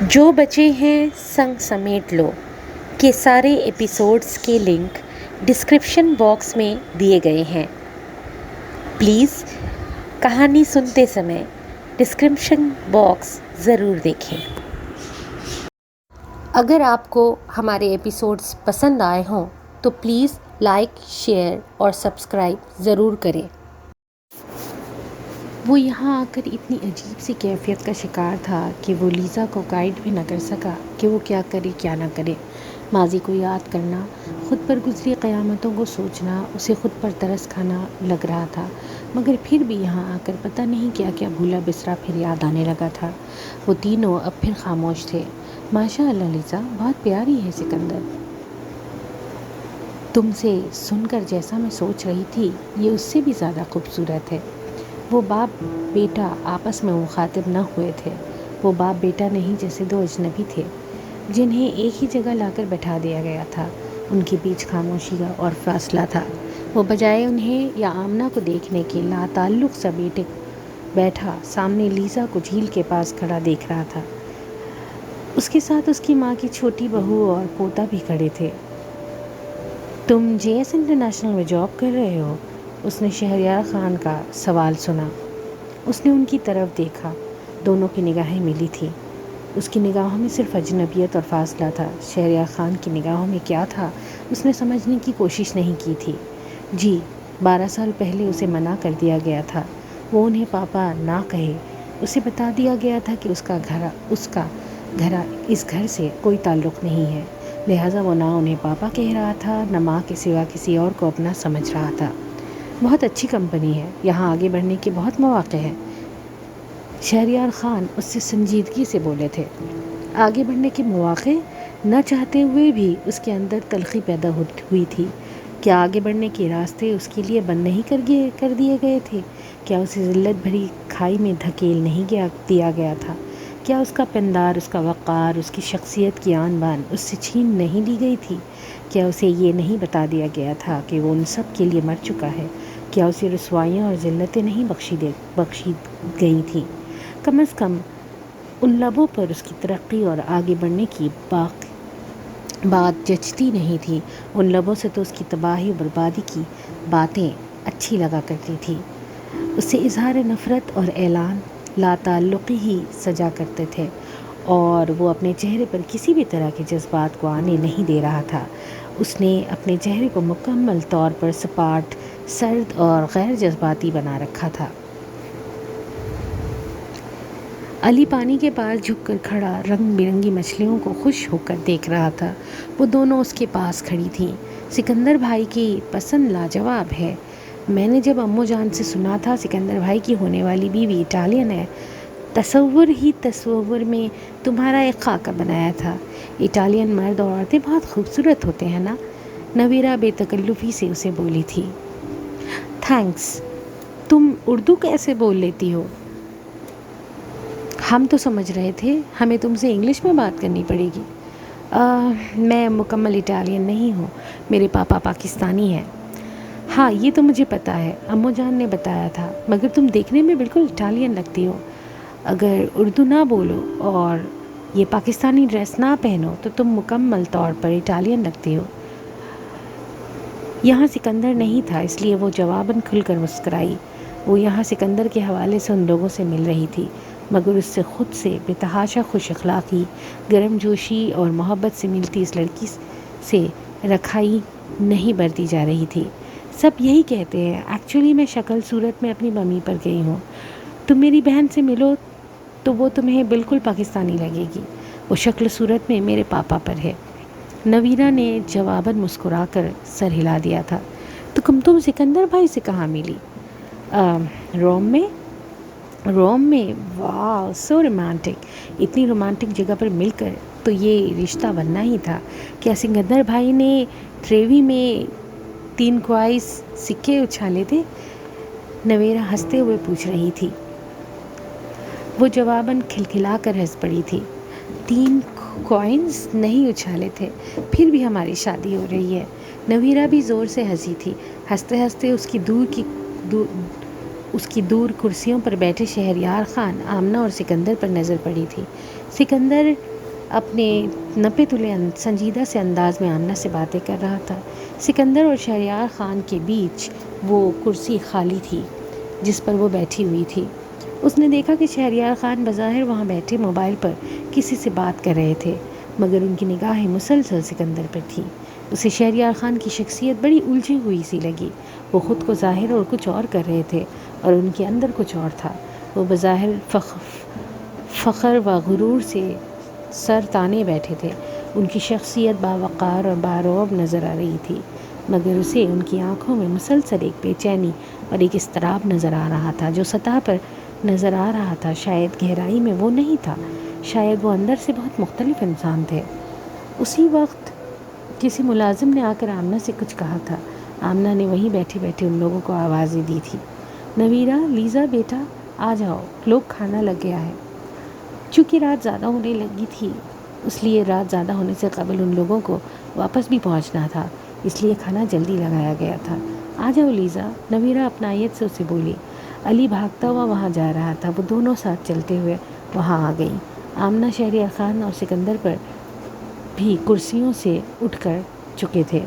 جو بچے ہیں سنگ سمیٹ لو کے سارے ایپیسوڈز کے لنک ڈسکرپشن باکس میں دیے گئے ہیں۔ پلیز کہانی سنتے سمے ڈسکرپشن باکس ضرور دیکھیں۔ اگر آپ کو ہمارے ایپیسوڈز پسند آئے ہوں تو پلیز لائک، شیئر اور سبسکرائب ضرور کریں۔ وہ یہاں آ کر اتنی عجیب سی کیفیت کا شکار تھا کہ وہ لیزا کو گائیڈ بھی نہ کر سکا کہ وہ کیا کرے کیا نہ کرے۔ ماضی کو یاد کرنا، خود پر گزری قیامتوں کو سوچنا، اسے خود پر ترس کھانا لگ رہا تھا، مگر پھر بھی یہاں آ کر پتہ نہیں کیا کیا بھولا بسرا پھر یاد آنے لگا تھا۔ وہ تینوں اب پھر خاموش تھے۔ ماشاء اللہ لیزا، بہت پیاری ہے سکندر۔ تم سے سن کر جیسا میں سوچ رہی تھی یہ اس سے بھی زیادہ خوبصورت ہے۔ وہ باپ بیٹا آپس میں مخاطب نہ ہوئے تھے۔ وہ باپ بیٹا نہیں جیسے دو اجنبی تھے جنہیں ایک ہی جگہ لا کر بٹھا دیا گیا تھا۔ ان کے بیچ خاموشی کا اور فاصلہ تھا۔ وہ بجائے انہیں یا آمنہ کو دیکھنے کے لا تعلق سا بیٹھا سامنے لیزا کو جھیل کے پاس کھڑا دیکھ رہا تھا۔ اس کے ساتھ اس کی ماں کی چھوٹی بہو اور پوتا بھی کھڑے تھے۔ تم جے ایس انٹرنیشنل میں جاب کر رہے ہو؟ اس نے شہریار خان کا سوال سنا۔ اس نے ان کی طرف دیکھا۔ دونوں کی نگاہیں ملی تھیں۔ اس کی نگاہوں میں صرف اجنبیت اور فاصلہ تھا۔ شہریار خان کی نگاہوں میں کیا تھا اس نے سمجھنے کی کوشش نہیں کی تھی۔ جی، 12 سال پہلے اسے منع کر دیا گیا تھا۔ وہ انہیں پاپا نہ کہے۔ اسے بتا دیا گیا تھا کہ اس کا گھر اس گھر سے کوئی تعلق نہیں ہے، لہٰذا وہ نہ انہیں پاپا کہہ رہا تھا نہ ماں کے سوا کسی اور کو اپنا سمجھ رہا تھا۔ بہت اچھی کمپنی ہے، یہاں آگے بڑھنے کے بہت مواقع ہیں۔ شہریار خان اس سے سنجیدگی سے بولے تھے۔ آگے بڑھنے کے مواقع؟ نہ چاہتے ہوئے بھی اس کے اندر تلخی پیدا ہوئی تھی۔ کیا آگے بڑھنے کے راستے اس کے لیے بند نہیں کر دیے گئے تھے؟ کیا اسے ذلت بھری کھائی میں دھکیل نہیں دیا گیا تھا؟ کیا اس کا پندار، اس کا وقار، اس کی شخصیت کی آن بان اس سے چھین نہیں لی گئی تھی؟ کیا اسے یہ نہیں بتا دیا گیا تھا کہ وہ ان سب کے لیے مر چکا ہے؟ کیا اسے رسوائیاں اور ذلتیں نہیں بخشی گئی تھیں؟ کم از کم ان لبوں پر اس کی ترقی اور آگے بڑھنے کی بات جچتی نہیں تھی۔ ان لبوں سے تو اس کی تباہی و بربادی کی باتیں اچھی لگا کرتی تھی۔ اس سے اظہار نفرت اور اعلان لا تعلقی ہی سجا کرتے تھے، اور وہ اپنے چہرے پر کسی بھی طرح کے جذبات کو آنے نہیں دے رہا تھا۔ اس نے اپنے چہرے کو مکمل طور پر سپاٹ، سرد اور غیر جذباتی بنا رکھا تھا۔ علی پانی کے پاس جھک کر کھڑا رنگ برنگی مچھلیوں کو خوش ہو کر دیکھ رہا تھا۔ وہ دونوں اس کے پاس کھڑی تھیں۔ سکندر بھائی کی پسند لاجواب ہے۔ میں نے جب امو جان سے سنا تھا سکندر بھائی کی ہونے والی بیوی اٹالین ہے، تصور میں تمہارا ایک خاکہ بنایا تھا۔ اٹالین مرد اور عورتیں بہت خوبصورت ہوتے ہیں نا؟ نویرا بے تکلفی سے اسے بولی تھی۔ تھینکس، تم اردو کیسے بول لیتی ہو؟ ہم تو سمجھ رہے تھے ہمیں تم سے انگلش میں بات کرنی پڑے گی۔ میں مکمل اٹالین نہیں ہوں، میرے پاپا پاکستانی ہیں۔ ہاں، یہ تو مجھے پتہ ہے، امو جان نے بتایا تھا، مگر تم دیکھنے میں بالکل اٹالین لگتی ہو۔ اگر اردو نہ بولو اور یہ پاکستانی ڈریس نہ پہنو تو تم مکمل طور پر اٹالین لگتی ہو۔ یہاں سکندر نہیں تھا، اس لیے وہ جواباً کھل کر مسکرائی۔ وہ یہاں سکندر کے حوالے سے ان لوگوں سے مل رہی تھی، مگر اس سے خود سے بے تحاشا خوش اخلاقی، گرم جوشی اور محبت سے ملتی اس لڑکی سے رکھائی نہیں برتی جا رہی تھی۔ سب یہی کہتے ہیں، ایکچولی میں شکل صورت میں اپنی ممی پر گئی ہوں۔ تم میری بہن سے ملو تو وہ تمہیں بالکل پاکستانی لگے گی، وہ شکل صورت میں میرے پاپا پر ہے۔ نویرا نے جواباً مسکرا کر سر ہلا دیا تھا۔ تو تم سکندر بھائی سے کہاں ملی؟ روم میں؟ واو، سو رومانٹک۔ اتنی رومانٹک جگہ پر مل کر تو یہ رشتہ بننا ہی تھا۔ کیا سکندر بھائی نے ٹریوی میں 3 کوائس سکے اچھالے تھے؟ نویرا ہنستے ہوئے پوچھ رہی تھی۔ وہ جواباً کھلکھلا کر ہنس پڑی تھی۔ 3 کوائنز نہیں اچھالے تھے، پھر بھی ہماری شادی ہو رہی ہے۔ نویرا بھی زور سے ہنسی تھی۔ ہنستے ہنستے اس کی اس کی دور کرسیوں پر بیٹھے شہریار خان، آمنہ اور سکندر پر نظر پڑی تھی۔ سکندر اپنے نپے تلے سنجیدہ سے انداز میں آمنہ سے باتیں کر رہا تھا۔ سکندر اور شہریار خان کے بیچ وہ کرسی خالی تھی جس پر وہ بیٹھی ہوئی تھی۔ اس نے دیکھا کہ شہریار خان بظاہر وہاں بیٹھے موبائل پر کسی سے بات کر رہے تھے، مگر ان کی نگاہیں مسلسل سکندر پر تھیں۔ اسے شہریار خان کی شخصیت بڑی الجھی ہوئی سی لگی۔ وہ خود کو ظاہر اور کچھ اور کر رہے تھے اور ان کے اندر کچھ اور تھا۔ وہ بظاہر فخر و غرور سے سر تانے بیٹھے تھے۔ ان کی شخصیت باوقار اور بارعب نظر آ رہی تھی، مگر اسے ان کی آنکھوں میں مسلسل ایک بے چینی اور ایک اضطراب نظر آ رہا تھا جو سطح پر نظر آ رہا تھا، شاید گہرائی میں وہ نہیں تھا، شاید وہ اندر سے بہت مختلف انسان تھے۔ اسی وقت کسی ملازم نے آ کر آمنہ سے کچھ کہا تھا۔ آمنہ نے وہیں بیٹھے بیٹھے ان لوگوں کو آوازیں دی تھی، نویرہ، لیزا بیٹا آ جاؤ، لوگ کھانا لگ گیا ہے۔ چونکہ رات زیادہ ہونے لگی تھی، اس لیے رات زیادہ ہونے سے قبل ان لوگوں کو واپس بھی پہنچنا تھا، اس لیے کھانا جلدی لگایا گیا تھا۔ آ جاؤ لیزا، نویرہ اپنائیت سے اسے بولی۔ علی بھاگتا ہوا وہاں جا رہا تھا، وہ دونوں ساتھ چلتے ہوئے وہاں آ گئیں۔ آمنہ شہریار خان اور سکندر پر بھی کرسیوں سے اٹھ کر چکے تھے۔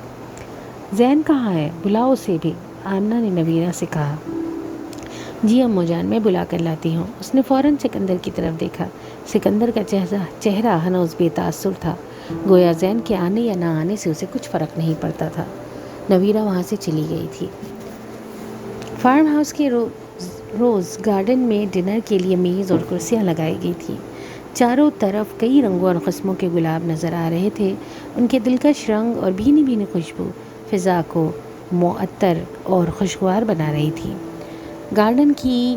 زین کہاں ہے؟ بلاؤ اسے بھی، آمنہ نے نویرہ سے کہا۔ جی اماں جان، میں بلا کر لاتی ہوں۔ اس نے فوراً سکندر کی طرف دیکھا۔ سکندر کا چہرہ ہنوز بے تاثر تھا، گویا زین کے آنے یا نہ آنے سے اسے کچھ فرق نہیں پڑتا تھا۔ نویرہ وہاں سے چلی گئی تھی۔ فارم ہاؤس کے روز گارڈن میں ڈنر کے لیے میز اور کرسیاں لگائی گئی تھیں۔ چاروں طرف کئی رنگوں اور قسموں کے گلاب نظر آ رہے تھے۔ ان کے دلکش رنگ اور بھینی بھینی خوشبو فضا کو معطر اور خوشگوار بنا رہی تھی۔ گارڈن کی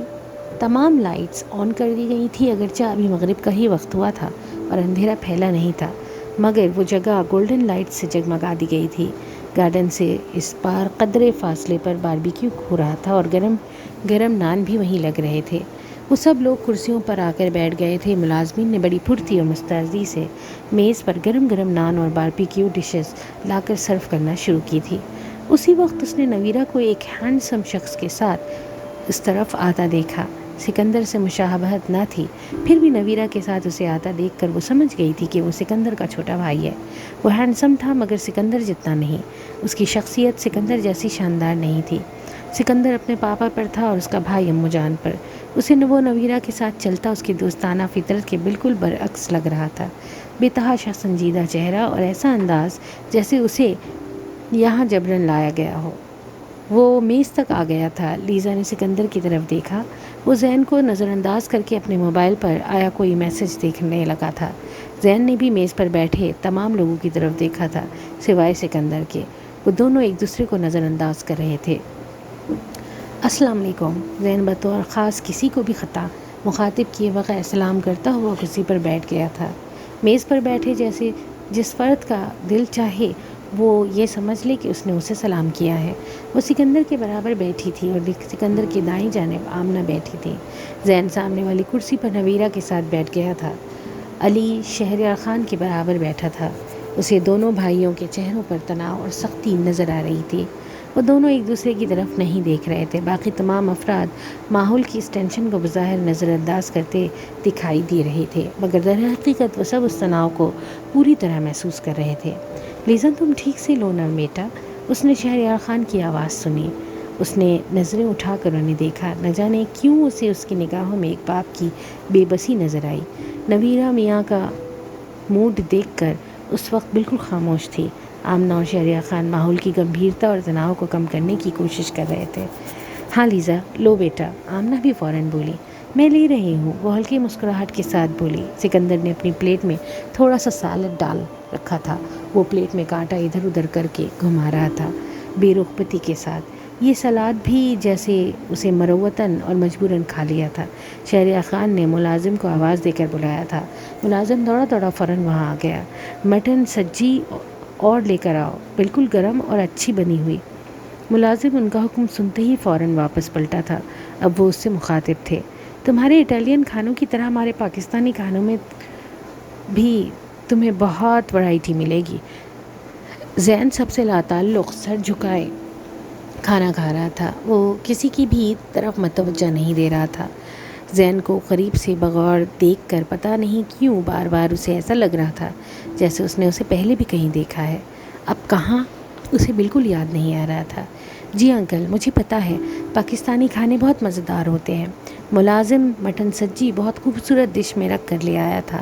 تمام لائٹس آن کر دی گئی تھی، اگرچہ ابھی مغرب کا ہی وقت ہوا تھا اور اندھیرا پھیلا نہیں تھا، مگر وہ جگہ گولڈن لائٹ سے جگمگا دی گئی تھی۔ گارڈن سے اس پار قدرے فاصلے پر باربیکیو ہو رہا تھا اور گرم گرم نان بھی وہیں لگ رہے تھے۔ وہ سب لوگ کرسیوں پر آ کر بیٹھ گئے تھے۔ ملازمین نے بڑی پھرتی اور مستعدی سے میز پر گرم گرم نان اور باربیکیو ڈشز لا کر سرو کرنا شروع کی تھی۔ اسی وقت اس نے نویرہ کو ایک ہینڈسم شخص کے ساتھ اس طرف آتا دیکھا۔ سکندر سے مشابہت نہ تھی، پھر بھی نویرہ کے ساتھ اسے آتا دیکھ کر وہ سمجھ گئی تھی کہ وہ سکندر کا چھوٹا بھائی ہے۔ وہ ہینڈسم تھا مگر سکندر جتنا نہیں۔ اس کی شخصیت سکندر جیسی شاندار نہیں تھی۔ سکندر اپنے پاپا پر تھا اور اس کا بھائی امو جان پر۔ اسے وہ نویرہ کے ساتھ چلتا اس کی دوستانہ فطرت کے بالکل برعکس لگ رہا تھا۔ بے تحاشا سنجیدہ چہرہ اور ایسا انداز جیسے اسے یہاں جبرن لایا گیا ہو۔ وہ میز تک آ گیا تھا۔ لیزا نے سکندر کی طرف دیکھا۔ وہ زین کو نظر انداز کر کے اپنے موبائل پر آیا کوئی میسج دیکھنے لگا تھا۔ زین نے بھی میز پر بیٹھے تمام لوگوں کی طرف دیکھا تھا سوائے سکندر کے۔ وہ دونوں ایک دوسرے کو نظر انداز کر رہے تھے۔ السلام علیکم۔ زین بطور خاص کسی کو بھی مخاطب کیے بغیر سلام کرتا ہوا کرسی پر بیٹھ گیا تھا۔ میز پر بیٹھے جیسے جس فرد کا دل چاہے وہ یہ سمجھ لے کہ اس نے اسے سلام کیا ہے۔ وہ سکندر کے برابر بیٹھی تھی اور سکندر کی دائیں جانب آمنہ بیٹھی تھی۔ زین سامنے والی کرسی پر نویرہ کے ساتھ بیٹھ گیا تھا۔ علی شہریار خان کے برابر بیٹھا تھا۔ اسے دونوں بھائیوں کے چہروں پر تناؤ اور سختی نظر آ رہی تھی۔ وہ دونوں ایک دوسرے کی طرف نہیں دیکھ رہے تھے۔ باقی تمام افراد ماحول کی اس ٹینشن کو بظاہر نظر انداز کرتے دکھائی دے رہے تھے، مگر در حقیقت وہ سب اس تناؤ کو پوری طرح محسوس کر رہے تھے۔ لیزا، تم ٹھیک سے لو نا بیٹا، اس نے شہریار خان کی آواز سنی۔ اس نے نظریں اٹھا کر انہیں دیکھا۔ نہ جانے کیوں اسے اس کی نگاہوں میں ایک باپ کی بے بسی نظر آئی۔ نویرہ میاں کا موڈ دیکھ کر اس وقت بالکل خاموش تھی۔ آمنہ اور شہریار خان ماحول کی گمبھیرتا اور تناؤ کو کم کرنے کی کوشش کر رہے تھے۔ ہاں لیزا، لو بیٹا، آمنہ بھی فوراً بولی۔ میں لے رہی ہوں، وہ ہلکی مسکراہٹ کے ساتھ بولی۔ سکندر نے اپنی پلیٹ میں تھوڑا سا سالڈ ڈال رکھا تھا۔ وہ پلیٹ میں کانٹا ادھر ادھر کر کے گھما رہا تھا بے رغبتی کے ساتھ۔ یہ سلاد بھی جیسے اسے مروتاً اور مجبوراً کھا لیا تھا۔ شہریار خان نے ملازم کو آواز دے کر بلایا تھا۔ ملازم دوڑا دوڑا فوراً وہاں آ گیا۔ مٹن سجی اور لے کر آؤ، بالکل گرم اور اچھی بنی ہوئی۔ ملازم ان کا حکم سنتے ہی فوراً واپس پلٹا تھا۔ اب وہ اس سے مخاطب تھے۔ تمہارے اٹالین کھانوں کی طرح ہمارے پاکستانی کھانوں میں بھی تمہیں بہت ورائٹی ملے گی۔ زین سب سے لاتعلق سر جھکائے کھانا کھا رہا تھا، وہ کسی کی بھی طرف متوجہ نہیں دے رہا تھا۔ زین کو قریب سے بغور دیکھ کر پتہ نہیں کیوں بار بار اسے ایسا لگ رہا تھا جیسے اس نے اسے پہلے بھی کہیں دیکھا ہے۔ اب کہاں، اسے بالکل یاد نہیں آ رہا تھا۔ جی انکل، مجھے پتہ ہے، پاکستانی کھانے بہت مزیدار ہوتے ہیں۔ ملازم مٹن سبزی بہت خوبصورت ڈش میں رکھ کر لے آیا تھا۔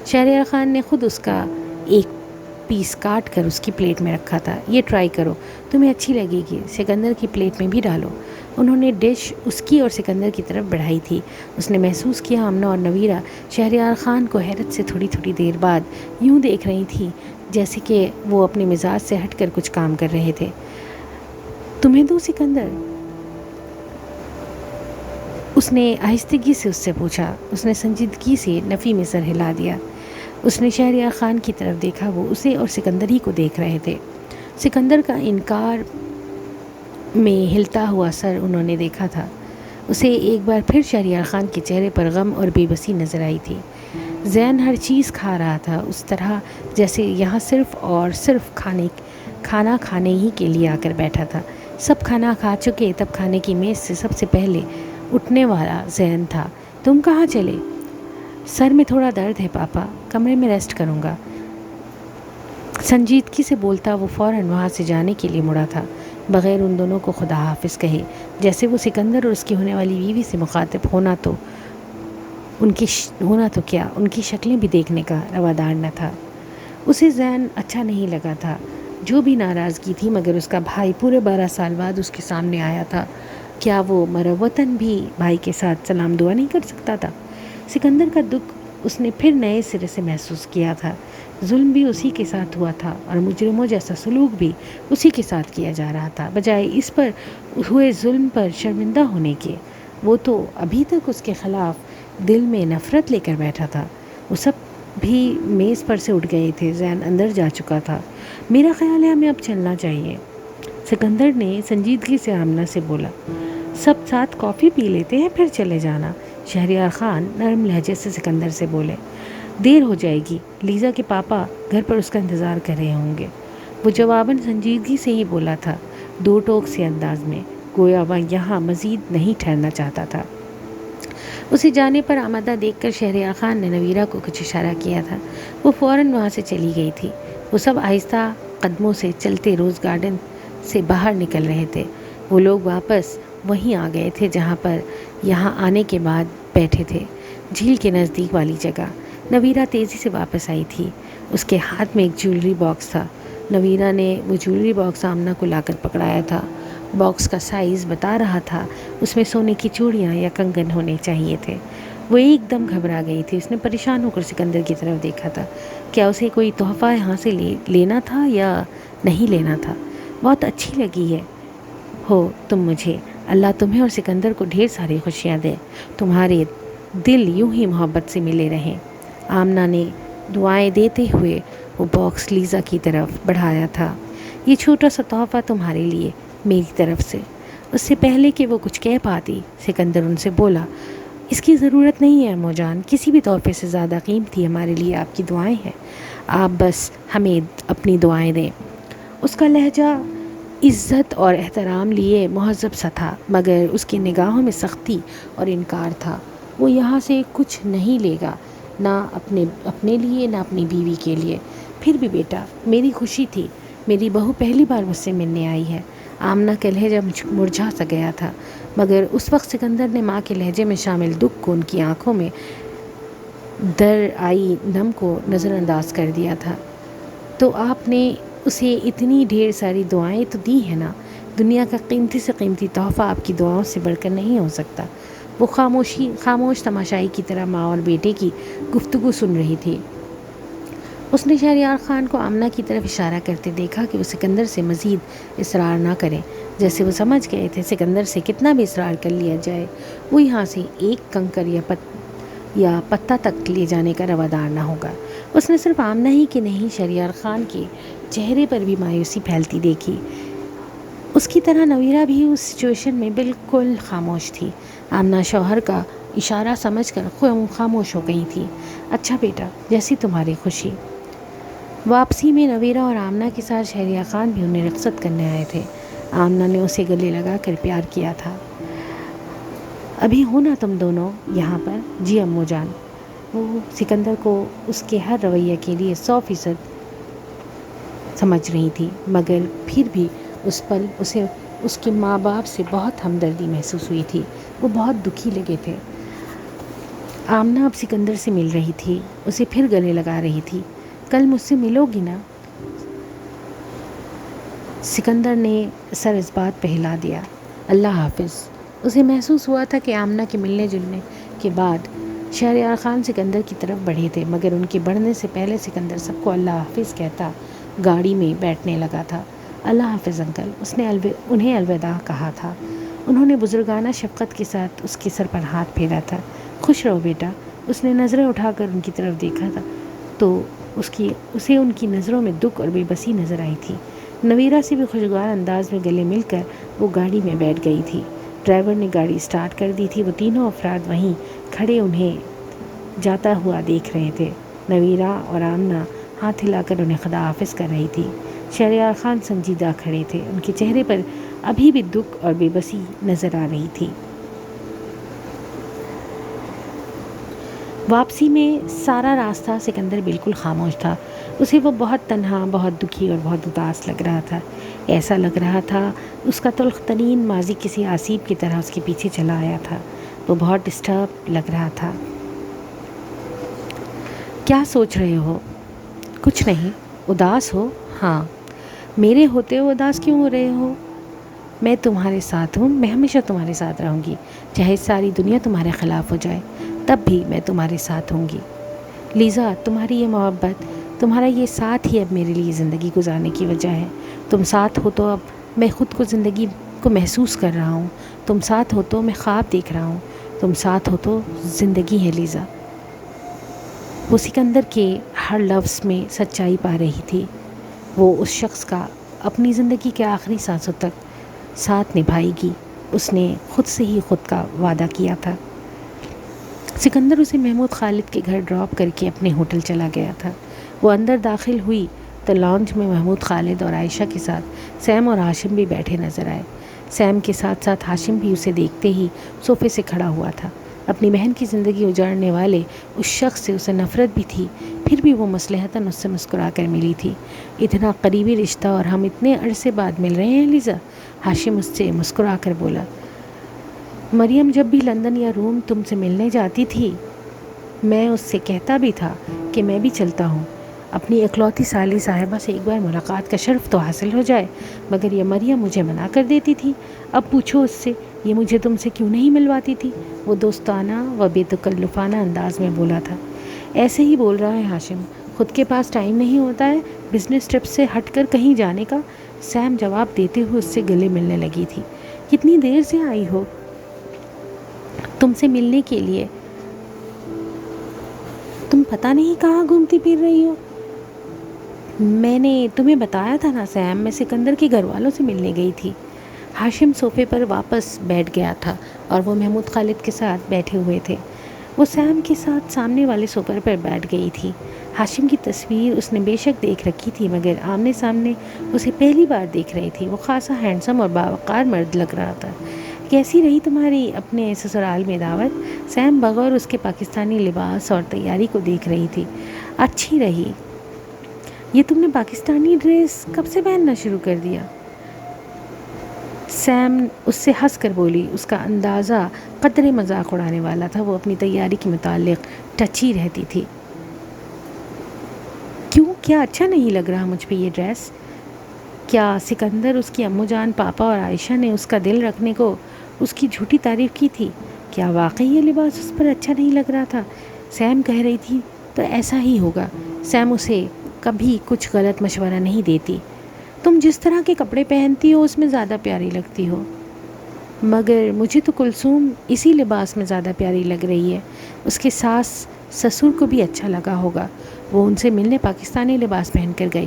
شہریار خان نے خود اس کا ایک پیس کاٹ کر اس کی پلیٹ میں رکھا تھا۔ یہ ٹرائی کرو، تمہیں اچھی لگے گی، سکندر کی پلیٹ میں بھی ڈالو۔ انہوں نے ڈش اس کی اور سکندر کی طرف بڑھائی تھی۔ اس نے محسوس کیا آمنہ اور نویرہ شہریار خان کو حیرت سے تھوڑی تھوڑی دیر بعد یوں دیکھ رہی تھی جیسے کہ وہ اپنے مزاج سے ہٹ کر کچھ کام کر رہے تھے۔ تمہیں دو سکندر؟ اس نے آہستگی سے اس سے پوچھا۔ اس نے سنجیدگی سے نفی میں سر ہلا دیا۔ اس نے شہریار خان کی طرف دیکھا، وہ اسے اور سکندر ہی کو دیکھ رہے تھے۔ سکندر کا انکار میں ہلتا ہوا سر انہوں نے دیکھا تھا۔ اسے ایک بار پھر شہریار خان کے چہرے پر غم اور بے بسی نظر آئی تھی۔ زین ہر چیز کھا رہا تھا اس طرح جیسے یہاں صرف اور صرف کھانا کھانے ہی کے لیے آ کر بیٹھا تھا۔ سب کھانا کھا چکے تب کھانے کی میز سے سب سے پہلے اٹھنے والا زین تھا۔ تم کہاں چلے؟ سر میں تھوڑا درد ہے پاپا، کمرے میں ریسٹ کروں گا، سنجیدگی سے بولتا وہ فوراً وہاں سے جانے کے لیے مڑا تھا، بغیر ان دونوں کو خدا حافظ کہے، جیسے وہ سکندر اور اس کی ہونے والی بیوی سے مخاطب ہونا تو کیا ان کی شکلیں بھی دیکھنے کا روادار نہ تھا۔ اسے زین اچھا نہیں لگا تھا، جو بھی ناراضگی تھی، مگر اس کا بھائی پورے 12 سال بعد اس کے سامنے آیا تھا، کیا وہ مروتاً بھی بھائی کے ساتھ سلام دعا نہیں کر سکتا تھا؟ سکندر کا دکھ اس نے پھر نئے سرے سے محسوس کیا تھا۔ ظلم بھی اسی کے ساتھ ہوا تھا اور مجرموں جیسا سلوک بھی اسی کے ساتھ کیا جا رہا تھا، بجائے اس پر ہوئے ظلم پر شرمندہ ہونے کے۔ وہ تو ابھی تک اس کے خلاف دل میں نفرت لے کر بیٹھا تھا۔ وہ سب بھی میز پر سے اٹھ گئے تھے۔ زین اندر جا چکا تھا۔ میرا خیال ہے ہمیں اب چلنا چاہیے، سکندر نے سنجیدگی سے آمنہ سے بولا۔ سب ساتھ کافی پی لیتے ہیں پھر چلے جانا، شہریار خان نرم لہجے سے سکندر سے بولے۔ دیر ہو جائے گی، لیزا کے پاپا گھر پر اس کا انتظار کر رہے ہوں گے۔ وہ جواباً سنجیدگی سے ہی بولا تھا، دو ٹوک سے انداز میں، گویا وہ یہاں مزید نہیں ٹھہرنا چاہتا تھا۔ اسے جانے پر آمادہ دیکھ کر شہریار خان نے نویرہ کو کچھ اشارہ کیا تھا۔ وہ فوراً وہاں سے چلی گئی تھی۔ وہ سب آہستہ قدموں سے چلتے روز گارڈن سے باہر نکل رہے تھے۔ وہ لوگ واپس وہیں آ گئے تھے جہاں پر یہاں آنے کے بعد بیٹھے تھے، جھیل کے نزدیک والی جگہ۔ نویرہ تیزی سے واپس آئی تھی۔ اس کے ہاتھ میں ایک جیولری باکس تھا۔ نویرہ نے وہ جیولری باکس آمنہ کو لا کر پکڑایا تھا۔ باکس کا سائز بتا رہا تھا اس میں سونے کی چوڑیاں یا کنگن ہونے چاہیے تھے۔ وہ ایک دم گھبرا گئی تھی۔ اس نے پریشان ہو کر سکندر کی طرف دیکھا تھا۔ کیا اسے کوئی تحفہ یہاں سے لینا تھا یا نہیں لینا تھا؟ بہت اچھی لگی ہو تم مجھے، اللہ تمہیں اور سکندر کو ڈھیر ساری خوشیاں دے، تمہارے دل یوں ہی محبت سے ملے رہیں۔ آمنہ نے دعائیں دیتے ہوئے وہ باکس لیزا کی طرف بڑھایا تھا۔ یہ چھوٹا سا تحفہ تمہارے لیے میری طرف سے۔ اس سے پہلے کہ وہ کچھ کہہ پاتی، سکندر ان سے بولا، اس کی ضرورت نہیں ہے امو جان، کسی بھی تحفے سے زیادہ قیمتی ہمارے لیے آپ کی دعائیں ہیں، آپ بس ہمیں اپنی دعائیں دیں۔ اس کا لہجہ عزت اور احترام لیے مہذب سا تھا، مگر اس کی نگاہوں میں سختی اور انکار تھا۔ وہ یہاں سے کچھ نہیں لے گا، نہ اپنے لیے نہ اپنی بیوی کے لیے۔ پھر بھی بیٹا، میری خوشی تھی، میری بہو پہلی بار مجھ سے ملنے آئی ہے۔ آمنہ کا لہجہ مرجھا سا گیا تھا، مگر اس وقت سکندر نے ماں کے لہجے میں شامل دکھ کو ان کی آنکھوں میں در آئی نم کو نظر انداز کر دیا تھا۔ تو آپ نے اسے اتنی ڈھیر ساری دعائیں تو دی ہیں نا، دنیا کا قیمتی سے قیمتی تحفہ آپ کی دعاؤں سے بڑھ کر نہیں ہو سکتا۔ وہ خاموش تماشائی کی طرح ماں اور بیٹے کی گفتگو سن رہی تھی۔ اس نے شہریار خان کو آمنہ کی طرف اشارہ کرتے دیکھا کہ وہ سکندر سے مزید اصرار نہ کریں، جیسے وہ سمجھ گئے تھے سکندر سے کتنا بھی اصرار کر لیا جائے وہ یہاں سے ایک کنکر یا پتا تک لے جانے کا روادار نہ ہوگا۔ اس نے صرف آمنہ ہی کہ نہیں، شہریار خان کے چہرے پر بھی مایوسی پھیلتی دیکھی۔ اس کی طرح نویرہ بھی اس سچویشن میں بالکل خاموش تھی۔ آمنہ شوہر کا اشارہ سمجھ کر خاموش ہو گئی تھی۔ اچھا بیٹا، جیسی تمہاری خوشی۔ واپسی میں نویرہ اور آمنہ کے ساتھ شہریار خان بھی انہیں رخصت کرنے آئے تھے۔ آمنہ نے اسے گلے لگا کر پیار کیا تھا۔ ابھی ہو نا تم دونوں یہاں پر؟ جی امو جان۔ وہ سکندر کو اس کے ہر رویے کے لیے 100% سمجھ رہی تھی، مگر پھر بھی اس پل اسے اس کے ماں باپ سے بہت ہمدردی محسوس ہوئی تھی۔ وہ بہت دکھی لگے تھے۔ آمنہ اب سکندر سے مل رہی تھی، اسے پھر گلے لگا رہی تھی۔ کل مجھ سے ملو گی نا؟ سکندر نے سر اس بات پہ ہلا دیا۔ اللہ حافظ۔ اسے محسوس ہوا تھا کہ آمنہ کے ملنے جلنے کے بعد شہریار خان سکندر کی طرف بڑھے تھے، مگر ان کے بڑھنے سے پہلے سکندر سب کو اللہ حافظ کہتا گاڑی میں بیٹھنے لگا تھا۔ اللہ حافظ انکل، اس نے انہیں الوداع کہا تھا۔ انہوں نے بزرگانہ شفقت کے ساتھ اس کے سر پر ہاتھ پھیرا تھا۔ خوش رہو بیٹا۔ اس نے نظریں اٹھا کر ان کی طرف دیکھا تھا تو اسے ان کی نظروں میں دکھ اور بے بسی نظر آئی تھی۔ نویرہ سے بھی خوشگوار انداز میں گلے مل کر وہ گاڑی میں بیٹھ گئی تھی۔ ڈرائیور نے گاڑی سٹارٹ کر دی تھی۔ وہ تینوں افراد وہیں کھڑے انہیں جاتا ہوا دیکھ رہے تھے۔ نویرہ اور آمنہ ہاتھ ہلا کر انہیں خدا حافظ کر رہی تھی۔ شہریار خان سنجیدہ کھڑے تھے، ان کے چہرے پر ابھی بھی دکھ اور بے بسی نظر آ رہی تھی۔ واپسی میں سارا راستہ سکندر بالکل خاموش تھا۔ اسے وہ بہت تنہا، بہت دکھی اور بہت اداس لگ رہا تھا۔ ایسا لگ رہا تھا اس کا تلخ ترین ماضی کسی آسیب کی طرح اس کے پیچھے چلا آیا تھا۔ وہ بہت ڈسٹرب لگ رہا تھا۔ کیا سوچ رہے ہو؟ کچھ نہیں۔ اداس ہو؟ ہاں۔ میرے ہوتے ہو اداس کیوں ہو رہے ہو؟ میں تمہارے ساتھ ہوں، میں ہمیشہ تمہارے ساتھ رہوں گی، چاہے ساری دنیا تمہارے خلاف ہو جائے تب بھی میں تمہارے ساتھ ہوں گی۔ لیزا، تمہاری یہ محبت، تمہارا یہ ساتھ ہی اب میرے لیے زندگی گزارنے کی وجہ ہے۔ تم ساتھ ہو تو اب میں خود کو زندگی کو محسوس کر رہا ہوں، تم ساتھ ہو تو میں خواب دیکھ رہا ہوں، تم ساتھ ہو تو زندگی ہے لیزا۔ وہ سکندر کے ہر لفظ میں سچائی پا رہی تھی۔ وہ اس شخص کا اپنی زندگی کے آخری سانسوں تک ساتھ نبھائے گی، اس نے خود سے ہی خود کا وعدہ کیا تھا۔ سکندر اسے محمود خالد کے گھر ڈراپ کر کے اپنے ہوٹل چلا گیا تھا۔ وہ اندر داخل ہوئی تو لاؤنج میں محمود خالد اور عائشہ کے ساتھ سیم اور ہاشم بھی بیٹھے نظر آئے۔ سیم کے ساتھ ساتھ ہاشم بھی اسے دیکھتے ہی صوفے سے کھڑا ہوا تھا۔ اپنی بہن کی زندگی اجاڑنے والے اس شخص سے اسے نفرت بھی تھی، پھر بھی وہ مصلحتاً اس سے مسکرا کر ملی تھی۔ اتنا قریبی رشتہ اور ہم اتنے عرصے بعد مل رہے ہیں لیزا، ہاشم اس سے مسکرا کر بولا۔ مریم جب بھی لندن یا روم تم سے ملنے جاتی تھی میں اس سے کہتا بھی تھا کہ میں بھی چلتا ہوں، اپنی اکلوتی سالی صاحبہ سے ایک بار ملاقات کا شرف تو حاصل ہو جائے، مگر یہ مریم مجھے منع کر دیتی تھی۔ اب پوچھو اس سے یہ مجھے تم سے کیوں نہیں ملواتی تھی؟ وہ دوستانہ و بے تکلفانہ انداز میں بولا تھا۔ ایسے ہی بول رہا ہے ہاشم، خود کے پاس ٹائم نہیں ہوتا ہے بزنس ٹرپ سے ہٹ کر کہیں جانے کا۔ سیم جواب دیتے ہوئے اس سے گلے ملنے لگی تھی۔ کتنی دیر سے آئی ہو تم سے ملنے کے لیے؟ تم پتہ نہیں کہاں گھومتی پھر رہی ہو؟ میں نے تمہیں بتایا تھا نا سیم، میں سکندر کے گھر والوں سے ملنے گئی تھی۔ ہاشم صوفے پر واپس بیٹھ گیا تھا اور وہ محمود خالد کے ساتھ بیٹھے ہوئے تھے۔ وہ سیم کے ساتھ سامنے والے صوفے پر بیٹھ گئی تھی۔ ہاشم کی تصویر اس نے بے شک دیکھ رکھی تھی، مگر آمنے سامنے اسے پہلی بار دیکھ رہی تھی۔ وہ خاصا ہینڈسم اور باوقار مرد لگ رہا تھا۔ کیسی رہی تمہاری اپنے سسرال میں دعوت؟ سیم بغور اس کے پاکستانی لباس اور تیاری کو دیکھ رہی تھی۔ اچھی رہی۔ یہ تم نے پاکستانی ڈریس کب سے پہننا شروع کر دیا؟ سیم اس سے ہنس کر بولی۔ اس کا اندازہ قدرے مذاق اڑانے والا تھا۔ وہ اپنی تیاری کے متعلق ٹچی رہتی تھی۔ کیوں، کیا اچھا نہیں لگ رہا مجھ پہ یہ ڈریس؟ کیا سکندر، اس کی امو جان، پاپا اور عائشہ نے اس کا دل رکھنے کو اس کی جھوٹی تعریف کی تھی؟ کیا واقعی یہ لباس اس پر اچھا نہیں لگ رہا تھا؟ سیم کہہ رہی تھی تو ایسا ہی ہوگا۔ سیم اسے کبھی کچھ غلط مشورہ نہیں دیتی۔ تم جس طرح کے کپڑے پہنتی ہو اس میں زیادہ پیاری لگتی ہو، مگر مجھے تو کلثوم اسی لباس میں زیادہ پیاری لگ رہی ہے۔ اس کے ساس سسر کو بھی اچھا لگا ہوگا، وہ ان سے ملنے پاکستانی لباس پہن کر گئی۔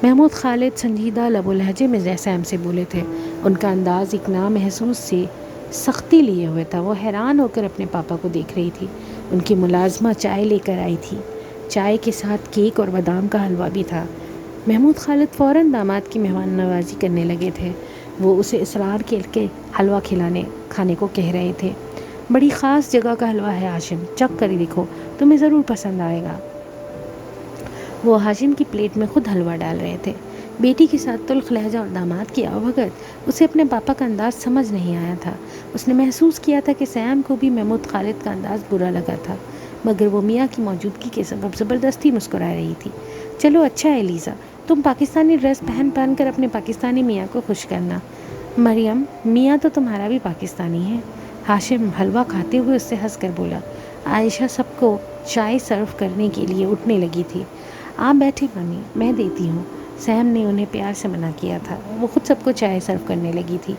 محمود خالد سنجیدہ لب و لہجے میں سیم سے بولے تھے۔ ان کا انداز ایک نامحسوس سے سختی لیے ہوئے تھا۔ وہ حیران ہو کر اپنے پاپا کو دیکھ رہی تھی۔ ان کی ملازمہ چائے لے کر آئی تھی۔ چائے کے ساتھ کیک اور بادام کا حلوہ بھی تھا۔ محمود خالد فوراً داماد کی مہمان نوازی کرنے لگے تھے۔ وہ اسے اصرار کے حلوہ کھانے کو کہہ رہے تھے۔ بڑی خاص جگہ کا حلوہ ہے ہاشم، چکھ کر دیکھو، تمہیں ضرور پسند آئے گا۔ وہ ہاشم کی پلیٹ میں خود حلوہ ڈال رہے تھے۔ بیٹی کے ساتھ تلخ لہجہ اور داماد کی آوبھگت اسے اپنے پاپا کا انداز سمجھ نہیں آیا تھا۔ اس نے محسوس کیا تھا کہ سیم کو بھی محمود خالد کا انداز برا لگا تھا، مگر وہ میاں کی موجودگی کے سبب زبردستی مسکرا رہی تھی۔ چلو اچھا ہے لیزا، تم پاکستانی ڈریس پہن کر اپنے پاکستانی میاں کو خوش کرنا۔ مریم، میاں تو تمہارا بھی پاکستانی ہے۔ ہاشم حلوہ کھاتے ہوئے اس سے ہنس کر بولا۔ عائشہ سب کو چائے سرو کرنے کے لیے اٹھنے لگی تھی۔ آپ بیٹھے ممی، میں دیتی ہوں۔ سیم نے انہیں پیار سے منع کیا تھا۔ وہ خود سب کو چائے سرو کرنے لگی تھی۔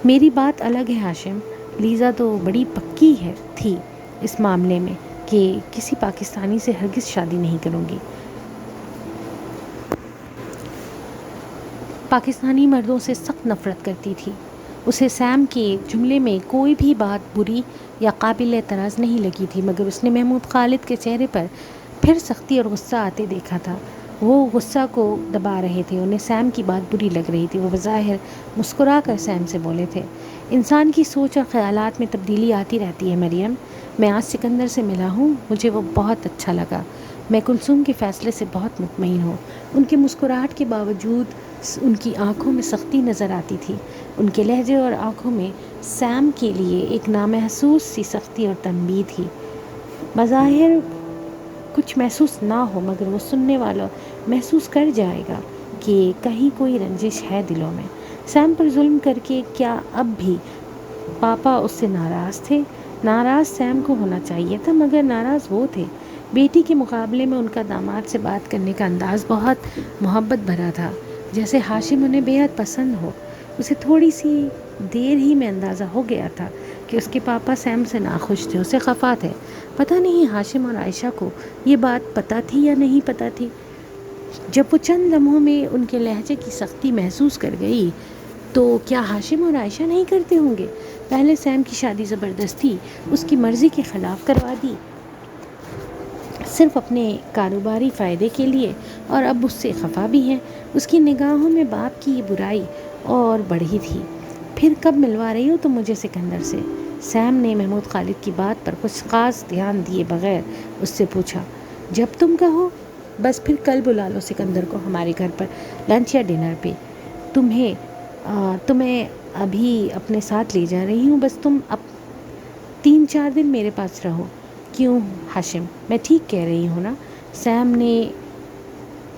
میری بات الگ ہے ہاشم، لیزا تو بڑی پکی تھی اس معاملے میں کہ کسی پاکستانی سے ہرگز شادی نہیں کروں گی۔ پاکستانی مردوں سے سخت نفرت کرتی تھی۔ اسے سیم کے جملے میں کوئی بھی بات بری یا قابل اعتراض نہیں لگی تھی، مگر اس نے محمود خالد کے چہرے پر پھر سختی اور غصہ آتے دیکھا تھا۔ وہ غصہ کو دبا رہے تھے، انہیں سیم کی بات بری لگ رہی تھی۔ وہ بظاہر مسکرا کر سیم سے بولے تھے، انسان کی سوچ اور خیالات میں تبدیلی آتی رہتی ہے مریم۔ میں آج سکندر سے ملا ہوں، مجھے وہ بہت اچھا لگا۔ میں کلثوم کے فیصلے سے بہت مطمئن ہوں۔ ان کی مسکراہٹ کے باوجود ان کی آنکھوں میں سختی نظر آتی تھی۔ ان کے لہجے اور آنکھوں میں سیم کے لیے ایک نامحسوس سی سختی اور تنبیہ تھی۔ بظاہر کچھ محسوس نہ ہو، مگر وہ سننے والا محسوس کر جائے گا کہ کہیں کوئی رنجش ہے دلوں میں۔ سیم پر ظلم کر کے کیا اب بھی پاپا اس سے ناراض تھے؟ ناراض سیم کو ہونا چاہیے تھا، مگر ناراض وہ تھے۔ بیٹی کے مقابلے میں ان کا داماد سے بات کرنے کا انداز بہت محبت بھرا تھا، جیسے ہاشم انہیں بے حد پسند ہو۔ اسے تھوڑی سی دیر ہی میں اندازہ ہو گیا تھا کہ اس کے پاپا سیم سے ناخوش تھے، اسے خفا تھے۔ پتہ نہیں ہاشم اور عائشہ کو یہ بات پتہ تھی یا نہیں پتہ تھی۔ جب وہ چند لمحوں میں ان کے لہجے کی سختی محسوس کر گئی تو کیا ہاشم اور عائشہ نہیں کرتے ہوں گے؟ پہلے سیم کی شادی زبردستی اس کی مرضی کے خلاف کروا دی، صرف اپنے کاروباری فائدے کے لیے، اور اب اس سے خفا بھی ہیں۔ اس کی نگاہوں میں باپ کی یہ برائی اور بڑھی تھی۔ پھر کب ملوا رہی ہو تم مجھے سکندر سے؟ سیم نے محمود خالد کی بات پر کچھ خاص دھیان دیے بغیر اس سے پوچھا۔ جب تم کہو، بس پھر کل بلا لو سکندر کو ہمارے گھر پر لنچ یا ڈنر پہ۔ تمہیں ابھی اپنے ساتھ لے جا رہی ہوں، بس تم اب 3-4 دن میرے پاس رہو۔ کیوں ہاشم، میں ٹھیک کہہ رہی ہوں نا؟ سیم نے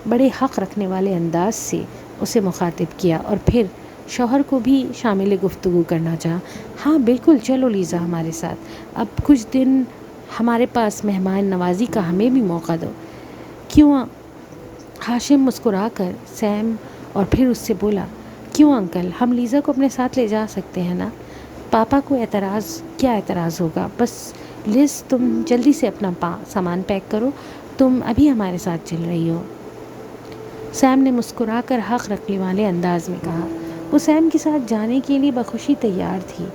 بڑے حق رکھنے والے انداز سے اسے مخاطب کیا اور پھر شوہر کو بھی شامل گفتگو کرنا چاہا۔ ہاں بالکل، چلو لیزا ہمارے ساتھ، اب کچھ دن ہمارے پاس مہمان نوازی کا ہمیں بھی موقع دو۔ کیوں؟ ہاشم مسکرا کر سیم اور پھر اس سے بولا، کیوں انکل، ہم لیزا کو اپنے ساتھ لے جا سکتے ہیں نا؟ پاپا کو کیا اعتراض ہوگا؟ بس لیز، تم جلدی سے اپنا سامان پیک کرو، تم ابھی ہمارے ساتھ چل رہی ہو۔ سیم نے مسکرا کر حق رکھنے والے انداز میں کہا۔ وہ سیم کے ساتھ جانے کے لیے بخوشی تیار تھی،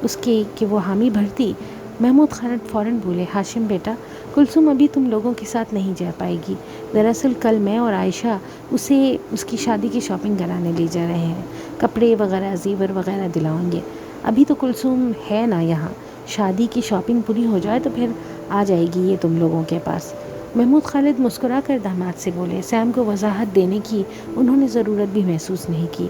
اس کے کہ وہ حامی بھرتی۔ محمود خالد فوراً بولے، ہاشم بیٹا، کلثوم ابھی تم لوگوں کے ساتھ نہیں جا پائے گی۔ دراصل کل میں اور عائشہ اسے اس کی شادی کی شاپنگ کرانے لے جا رہے ہیں، کپڑے وغیرہ، زیور وغیرہ دلاؤں گے۔ ابھی تو کلثوم ہے نا یہاں، شادی کی شاپنگ پوری ہو جائے تو پھر آ جائے گی یہ تم لوگوں کے پاس۔ محمود خالد مسکرا کر داماد سے بولے۔ سیم کو وضاحت دینے کی انہوں نے ضرورت بھی محسوس نہیں کی۔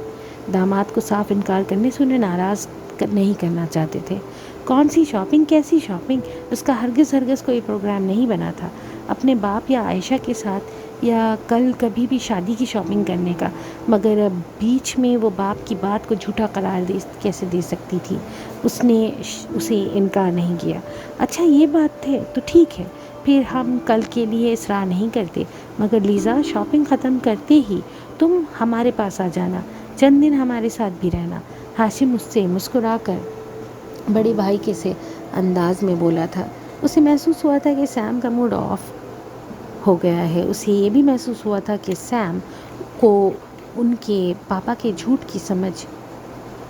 داماد کو صاف انکار کرنے سے انہیں ناراض نہیں کرنا چاہتے تھے۔ کون سی شاپنگ، کیسی شاپنگ؟ اس کا ہرگز کوئی پروگرام نہیں بنا تھا اپنے باپ یا عائشہ کے ساتھ یا کل کبھی بھی شادی کی شاپنگ کرنے کا، مگر بیچ میں وہ باپ کی بات کو جھوٹا قرار کیسے دے سکتی تھی؟ اس نے اسے انکار نہیں کیا۔ اچھا یہ بات ہے تو ٹھیک ہے، پھر ہم کل کے لیے اصرار نہیں کرتے، مگر لیزا شاپنگ ختم کرتے ہی تم ہمارے پاس آ جانا، چند دن ہمارے ساتھ بھی رہنا۔ ہاشم اس سے مسکرا کر بڑے بھائی کے سے انداز میں بولا تھا۔ اسے محسوس ہوا تھا کہ سیم کا موڈ آف ہو گیا ہے۔ اسے یہ بھی محسوس ہوا تھا کہ سیم کو ان کے پاپا کے جھوٹ کی سمجھ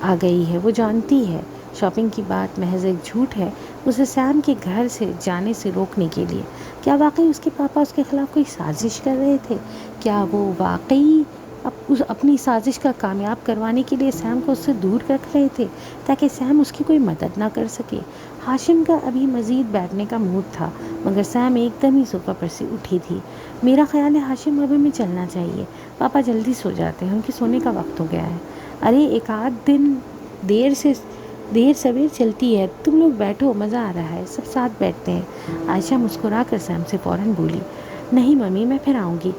آ گئی ہے۔ وہ جانتی ہے شاپنگ کی بات محض ایک جھوٹ ہے، اسے سیم کے گھر سے جانے سے روکنے کے لیے۔ کیا واقعی اس کے پاپا اس کے خلاف کوئی سازش کر رہے تھے؟ کیا وہ واقعی اپنی سازش کا کامیاب کروانے کے لیے سیم کو اس سے دور رکھ رہے تھے تاکہ سیم اس کی کوئی مدد نہ کر سکے؟ ہاشم کا ابھی مزید بیٹھنے کا موڈ تھا مگر سیم ایک دم ہی صوفہ پر سے اٹھی تھی۔ میرا خیال ہے ہاشم اب ہمیں چلنا چاہیے، پاپا جلدی سو جاتے ہیں، ان کے سونے کا وقت ہو گیا ہے۔ ارے ایک آدھ دن دیر سویر چلتی ہے، تم لوگ بیٹھو، مزہ آ رہا ہے، سب ساتھ بیٹھتے ہیں۔ عائشہ مسکرا کر سیم سے فوراً بولی، نہیں ممی میں پھر آؤں گی۔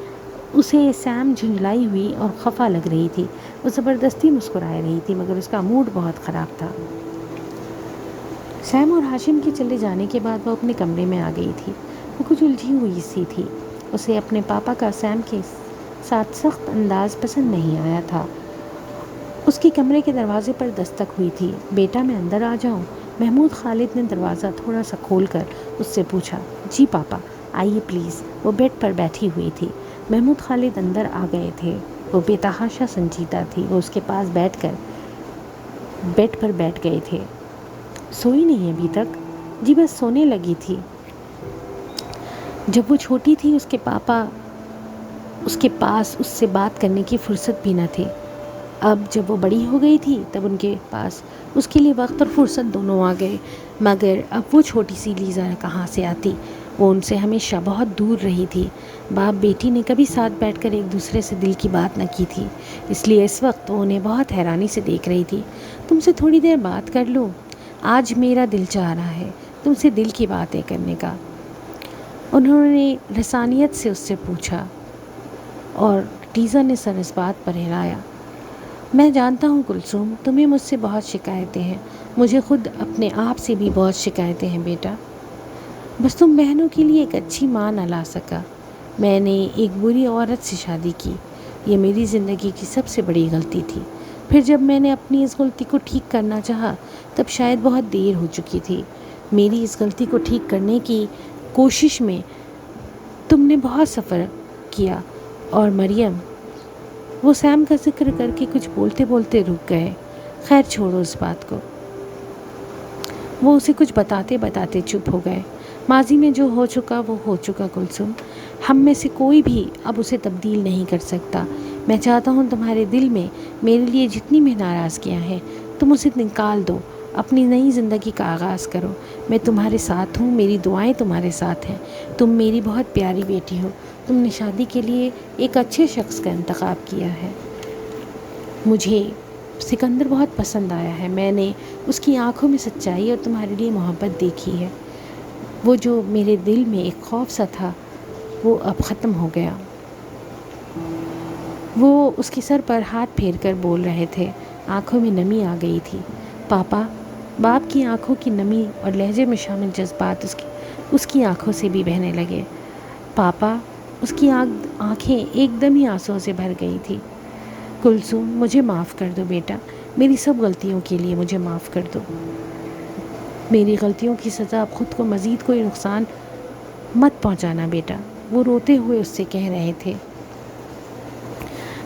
اسے سیم جھنجھلائی ہوئی اور خفا لگ رہی تھی۔ وہ زبردستی مسکرا رہی تھی مگر اس کا موڈ بہت خراب تھا۔ سیم اور ہاشم کے چلے جانے کے بعد وہ اپنے کمرے میں آ گئی تھی۔ وہ کچھ الجھی ہوئی سی تھی۔ اسے اپنے پاپا کا سیم کے ساتھ سخت انداز پسند نہیں آیا تھا۔ اس کی کمرے کے دروازے پر دستک ہوئی تھی۔ بیٹا میں اندر آ جاؤں؟ محمود خالد نے دروازہ تھوڑا سا کھول کر اس سے پوچھا۔ جی پاپا آئیے پلیز۔ وہ بیڈ پر بیٹھی ہوئی تھی۔ محمود خالد اندر آ گئے تھے۔ وہ بے تحاشا سنجیدہ تھی۔ وہ اس کے پاس بیٹھ کر بیڈ پر بیٹھ گئے تھے۔ سوئی نہیں ابھی تک؟ جی بس سونے لگی تھی۔ جب وہ چھوٹی تھی اس کے پاپا اس کے پاس اس سے بات کرنے کی فرصت بھی نہ تھی۔ اب جب وہ بڑی ہو گئی تھی تب ان کے پاس اس کے لیے وقت اور فرصت دونوں آ گئے، مگر اب وہ چھوٹی سی لیزا کہاں سے آتی؟ وہ ان سے ہمیشہ بہت دور رہی تھی۔ باپ بیٹی نے کبھی ساتھ بیٹھ کر ایک دوسرے سے دل کی بات نہ کی تھی، اس لیے اس وقت وہ انہیں بہت حیرانی سے دیکھ رہی تھی۔ تم سے تھوڑی دیر بات کر لوں؟ آج میرا دل چاہ رہا ہے تم سے دل کی باتیں کرنے کا، انہوں نے رسانیت سے اس سے پوچھا اور لیزا نے سر اس بات پر ہلایا۔ میں جانتا ہوں کلثوم، تمہیں مجھ سے بہت شکایتیں ہیں، مجھے خود اپنے آپ سے بھی بہت شکایتیں ہیں بیٹا، بس تم بہنوں کے لیے ایک اچھی ماں نہ لا سکا۔ میں نے ایک بری عورت سے شادی کی، یہ میری زندگی کی سب سے بڑی غلطی تھی۔ پھر جب میں نے اپنی اس غلطی کو ٹھیک کرنا چاہا تب شاید بہت دیر ہو چکی تھی۔ میری اس غلطی کو ٹھیک کرنے کی کوشش میں تم نے بہت سفر کیا اور مریم، وہ سیم کا ذکر کر کے کچھ بولتے بولتے رک گئے۔ خیر چھوڑو اس بات کو، وہ اسے کچھ بتاتے بتاتے چپ ہو گئے۔ ماضی میں جو ہو چکا وہ ہو چکا کلثوم، ہم میں سے کوئی بھی اب اسے تبدیل نہیں کر سکتا۔ میں چاہتا ہوں تمہارے دل میں میرے لیے جتنی بھی ناراضگیاں ہیں تم اسے نکال دو، اپنی نئی زندگی کا آغاز کرو۔ میں تمہارے ساتھ ہوں، میری دعائیں تمہارے ساتھ ہیں۔ تم میری بہت پیاری بیٹی ہو، تم نے شادی کے لیے ایک اچھے شخص کا انتخاب کیا ہے۔ مجھے سکندر بہت پسند آیا ہے، میں نے اس کی آنکھوں میں سچائی اور تمہارے لیے محبت دیکھی ہے۔ وہ جو میرے دل میں ایک خوف سا تھا وہ اب ختم ہو گیا۔ وہ اس کے سر پر ہاتھ پھیر کر بول رہے تھے، آنکھوں میں نمی آ گئی تھی۔ پاپا، باپ کی آنکھوں کی نمی اور لہجے میں شامل جذبات اس کی آنکھوں سے بھی بہنے لگے۔ پاپا، اس کی آنکھیں ایک دم ہی آنسوؤں سے بھر گئی تھی۔ کلثوم مجھے معاف کر دو بیٹا، میری سب غلطیوں کے لیے مجھے معاف کر دو۔ میری غلطیوں کی سزا اب خود کو مزید کوئی نقصان مت پہنچانا بیٹا، وہ روتے ہوئے اس سے کہہ رہے تھے۔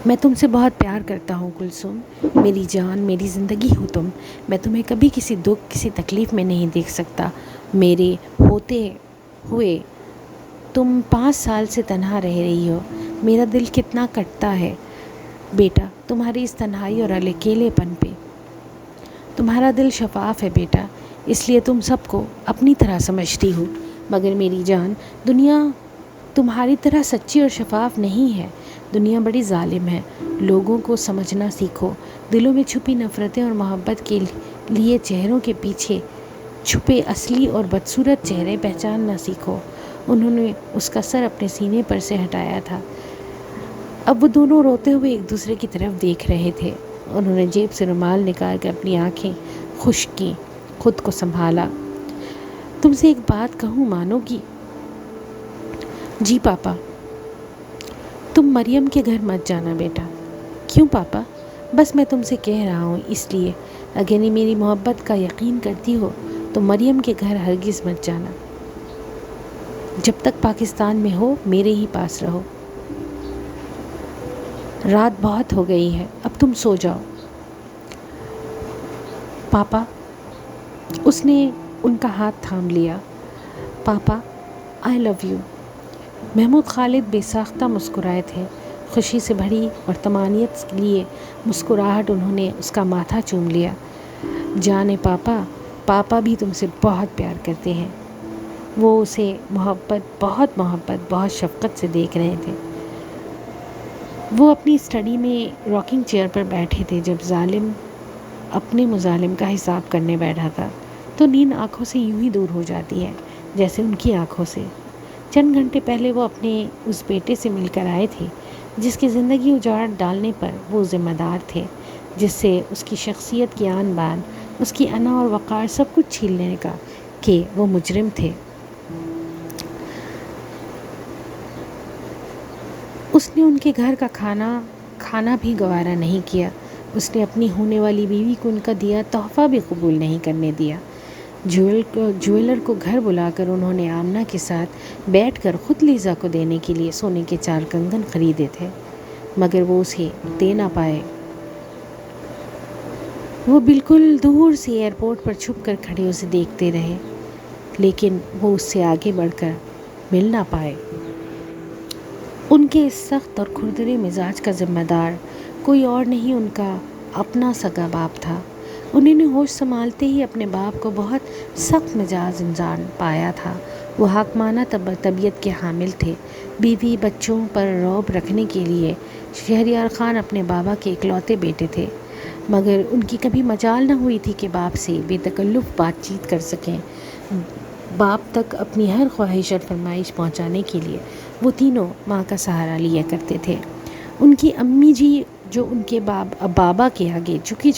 میں تم سے بہت پیار کرتا ہوں کلثوم، میری جان، میری زندگی ہو تم۔ میں تمہیں کبھی کسی دکھ، کسی تکلیف میں نہیں دیکھ سکتا۔ میرے ہوتے ہوئے تم 5 سال سے تنہا رہ رہی ہو، میرا دل کتنا کٹتا ہے بیٹا تمہاری اس تنہائی اور اکیلے پن پہ۔ تمہارا دل شفاف ہے بیٹا، اس لیے تم سب کو اپنی طرح سمجھتی ہو، مگر میری جان، دنیا تمہاری طرح سچی اور شفاف نہیں ہے۔ دنیا بڑی ظالم ہے۔ لوگوں کو سمجھنا سیکھو، دلوں میں چھپی نفرتیں اور محبت کے لیے چہروں کے پیچھے چھپے اصلی اور بدصورت چہرے پہچاننا سیکھو۔ انہوں نے اس کا سر اپنے سینے پر سے ہٹایا تھا۔ اب وہ دونوں روتے ہوئے ایک دوسرے کی طرف دیکھ رہے تھے۔ انہوں نے جیب سے رومال نکال کر اپنی آنکھیں خشک کیں، خود کو سنبھالا۔ تم سے ایک بات کہوں، مانو گی؟ جی پاپا۔ تم مریم کے گھر مت جانا بیٹا۔ کیوں پاپا؟ بس میں تم سے کہہ رہا ہوں اس لیے، اگر میری محبت کا یقین کرتی ہو تو مریم کے گھر ہرگز مت جانا۔ جب تک پاکستان میں ہو میرے ہی پاس رہو۔ رات بہت ہو گئی ہے، اب تم سو جاؤ۔ پاپا، اس نے ان کا ہاتھ تھام لیا۔ پاپا آئی لو یو۔ محمود خالد بے ساختہ مسکرائے تھے، خوشی سے بھری اور طمانینت کے لیے مسکراہٹ انہوں نے اس کا ماتھا چوم لیا۔ جانے پاپا بھی تم سے بہت پیار کرتے ہیں۔ وہ اسے بہت بہت شفقت سے دیکھ رہے تھے۔ وہ اپنی اسٹڈی میں راکنگ چیئر پر بیٹھے تھے جب ظالم اپنے مظالم کا حساب کرنے بیٹھا تھا، تو نیند آنکھوں سے یوں ہی دور ہو جاتی ہے جیسے ان کی آنکھوں سے۔ چند گھنٹے پہلے وہ اپنے اس بیٹے سے مل کر آئے تھے جس کی زندگی اجاڑ ڈالنے پر وہ ذمہ دار تھے، جس سے اس کی شخصیت کی آن بان، اس کی انا اور وقار سب کچھ چھیننے کا کہ وہ مجرم تھے۔ اس نے ان کے گھر کا کھانا بھی گوارا نہیں کیا۔ اس نے اپنی ہونے والی بیوی کو ان کا دیا تحفہ بھی قبول نہیں کرنے دیا۔ جویلر کو گھر بلا کر انہوں نے آمنہ کے ساتھ بیٹھ کر خود لیزا کو دینے کے لیے سونے کے 4 کنگن خریدے تھے، مگر وہ اسے دے نہ پائے۔ وہ بالکل دور سے ایئرپورٹ پر چھپ کر کھڑے اسے دیکھتے رہے، لیکن وہ اس سے آگے بڑھ کر مل نہ پائے۔ ان کے اس سخت اور کھردرے مزاج کا ذمہ دار کوئی اور نہیں، ان کا اپنا سگا باپ تھا۔ انہوں نے ہوش سنبھالتے ہی اپنے باپ کو بہت سخت مزاج انسان پایا تھا۔ وہ حاکمانہ طبیعت کے حامل تھے۔ بیوی بچوں پر رعب رکھنے کے لیے شہریار خان اپنے بابا کے اکلوتے بیٹے تھے، مگر ان کی کبھی مجال نہ ہوئی تھی کہ باپ سے بے تکلف بات چیت کر سکیں۔ باپ تک اپنی ہر خواہش اور فرمائش پہنچانے کے لیے وہ تینوں ماں کا سہارا لیا کرتے تھے۔ ان کی امی جی جو ان کے بابا کے آگے جھکی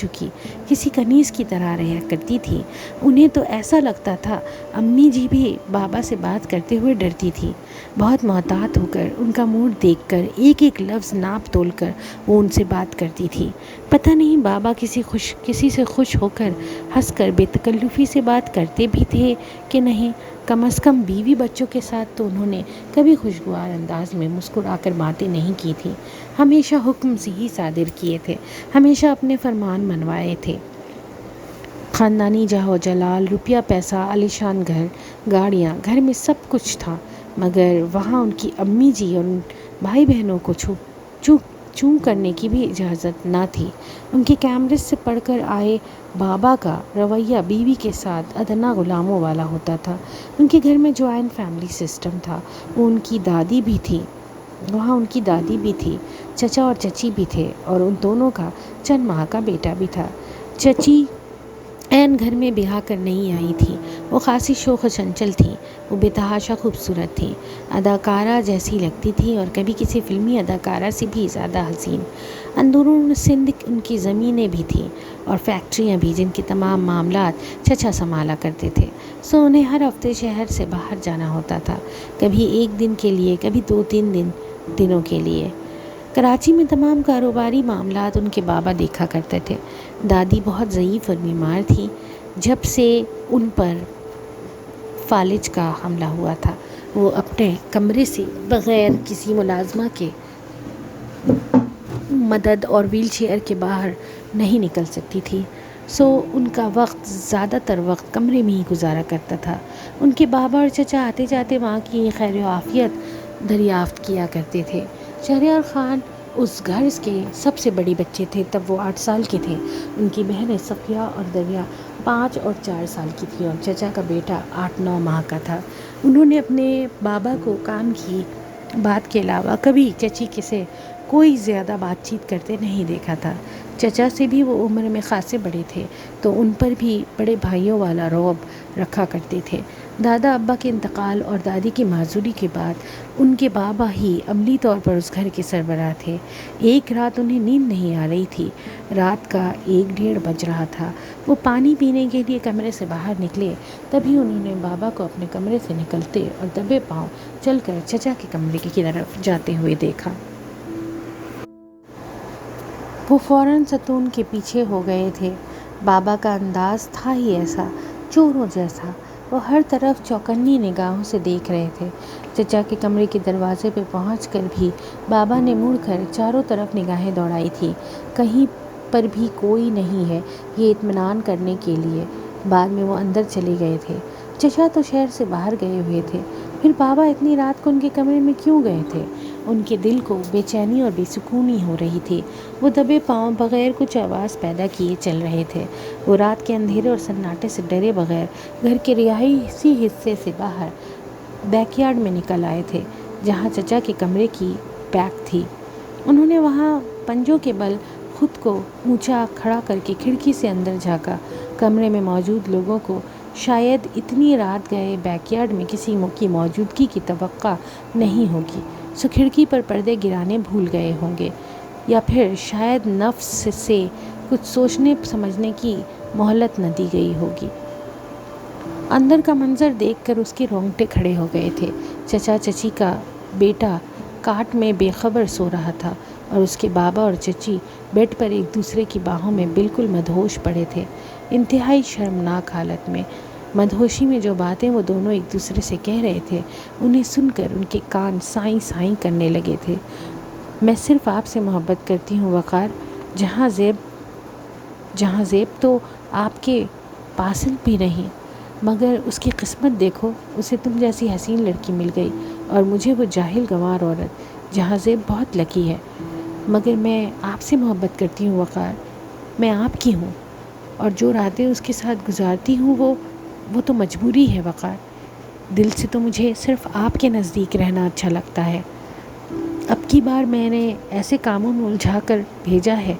کسی کنیز کی طرح رہا کرتی تھی، انہیں تو ایسا لگتا تھا امی جی بھی بابا سے بات کرتے ہوئے ڈرتی تھی۔ بہت محتاط ہو کر، ان کا موڈ دیکھ کر، ایک ایک لفظ ناپ تول کر وہ ان سے بات کرتی تھی۔ پتہ نہیں بابا کسی سے خوش ہو کر ہنس کر بے تکلفی سے بات کرتے بھی تھے کہ نہیں، کم از کم بیوی بچوں کے ساتھ تو انہوں نے کبھی خوشگوار انداز میں مسکرا کر باتیں نہیں کی تھی، ہمیشہ حکم سے ہی صادر کیے تھے، ہمیشہ اپنے فرمان منوائے تھے۔ خاندانی جاہ و جلال، روپیہ پیسہ، عالیشان گھر، گاڑیاں، گھر میں سب کچھ تھا، مگر وہاں ان کی امی جی اور ان بھائی بہنوں کو چوں کرنے کی بھی اجازت نہ تھی۔ ان کے کیمرے سے پڑھ کر آئے بابا کا رویہ بیوی کے ساتھ ادنا غلاموں والا ہوتا تھا۔ ان کے گھر میں جوائنٹ فیملی سسٹم تھا۔ وہاں ان کی دادی بھی تھی، چچا اور چچی بھی تھے، اور ان دونوں کا چند ماہ کا بیٹا بھی تھا۔ چچی عین گھر میں بیاہ کر نہیں آئی تھی۔ وہ خاصی شوخ و چنچل تھی۔ وہ بے تحاشا خوبصورت تھی، اداکارہ جیسی لگتی تھی، اور کبھی کسی فلمی اداکارہ سے بھی زیادہ حسین۔ اندرون سندھ ان کی زمینیں بھی تھیں اور فیکٹریاں بھی، جن کے تمام معاملات چچا سنبھالا کرتے تھے، سو انہیں ہر ہفتے شہر سے باہر جانا ہوتا تھا، کبھی 1 دن کے لیے، کبھی 2-3 دنوں کے لیے۔ کراچی میں تمام کاروباری معاملات ان کے بابا دیکھا کرتے تھے۔ دادی بہت ضعیف اور بیمار تھی جب سے ان پر فالج کا حملہ ہوا تھا۔ وہ اپنے کمرے سے بغیر کسی ملازمہ کے مدد اور ویل چیئر کے باہر نہیں نکل سکتی تھی، سو ان کا زیادہ تر وقت کمرے میں ہی گزارا کرتا تھا۔ ان کے بابا اور چچا آتے جاتے وہاں کی خیر و عافیت دریافت کیا کرتے تھے۔ شہریار خان اس گھر کے سب سے بڑے بچے تھے، تب وہ 8 سال کے تھے۔ ان کی بہنیں صفیہ اور دریا 5 اور 4 سال کی تھیں، اور چچا کا بیٹا 8-9 ماہ کا تھا۔ انہوں نے اپنے بابا کو کام کی بات کے علاوہ کبھی چچی سے کوئی زیادہ بات چیت کرتے نہیں دیکھا تھا۔ چچا سے بھی وہ عمر میں خاصے بڑے تھے، تو ان پر بھی بڑے بھائیوں والا رعب رکھا کرتے تھے۔ دادا ابا کے انتقال اور دادی کی معذوری کے بعد ان کے بابا ہی عملی طور پر اس گھر کے سربراہ تھے۔ ایک رات انہیں نیند نہیں آ رہی تھی۔ رات کا 1-1:30 بج رہا تھا۔ وہ پانی پینے کے لیے کمرے سے باہر نکلے، تبھی انہوں نے بابا کو اپنے کمرے سے نکلتے اور دبے پاؤں چل کر چچا کے کمرے کی طرف جاتے ہوئے دیکھا۔ وہ فوراً ستون کے پیچھے ہو گئے تھے۔ بابا کا انداز تھا ہی ایسا، چوروں جیسا۔ وہ ہر طرف چوکنی نگاہوں سے دیکھ رہے تھے۔ چچا کے کمرے کے دروازے پہ پہنچ کر بھی بابا نے مڑ کر چاروں طرف نگاہیں دوڑائی تھی، کہیں پر بھی کوئی نہیں ہے، یہ اطمینان کرنے کے لیے۔ بعد میں وہ اندر چلے گئے تھے۔ چچا تو شہر سے باہر گئے ہوئے تھے، پھر بابا اتنی رات کو ان کے کمرے میں کیوں گئے تھے؟ ان کے دل کو بے چینی اور بے سکونی ہو رہی تھی۔ وہ دبے پاؤں بغیر کچھ آواز پیدا کیے چل رہے تھے۔ وہ رات کے اندھیرے اور سناٹے سے ڈرے بغیر گھر کے رہائشی حصے سے باہر بیک یارڈ میں نکل آئے تھے، جہاں چچا کے کمرے کی بیک تھی۔ انہوں نے وہاں پنجوں کے بل خود کو اونچا کھڑا کر کے کھڑکی سے اندر جھانکا۔ کمرے میں موجود لوگوں کو شاید اتنی رات گئے بیک یارڈ میں کسی کی موجودگی کی توقع نہیں ہوگی، سو کھڑکی پر پردے گرانے بھول گئے ہوں گے، یا پھر شاید نفس سے کچھ سوچنے سمجھنے کی مہلت نہ دی گئی ہوگی۔ اندر کا منظر دیکھ کر اس کے رونگٹے کھڑے ہو گئے تھے۔ چچا چچی کا بیٹا کاٹ میں بے خبر سو رہا تھا، اور اس کے بابا اور چچی بیڈ پر ایک دوسرے کی باہوں میں بالکل مدہوش پڑے تھے، انتہائی شرمناک حالت میں۔ مدہوشی میں جو باتیں وہ دونوں ایک دوسرے سے کہہ رہے تھے، انہیں سن کر ان کے کان سائیں سائیں کرنے لگے تھے۔ میں صرف آپ سے محبت کرتی ہوں وقار، جہاں زیب تو آپ کے پاسل بھی نہیں، مگر اس کی قسمت دیکھو، اسے تم جیسی حسین لڑکی مل گئی، اور مجھے وہ جاہل گنوار عورت۔ جہاں زیب بہت لکی ہے، مگر میں آپ سے محبت کرتی ہوں وقار، میں آپ کی ہوں، اور جو راتیں اس کے ساتھ گزارتی ہوں وہ تو مجبوری ہے وقار۔ دل سے تو مجھے صرف آپ کے نزدیک رہنا اچھا لگتا ہے۔ اب کی بار میں نے ایسے کاموں میں الجھا کر بھیجا ہے،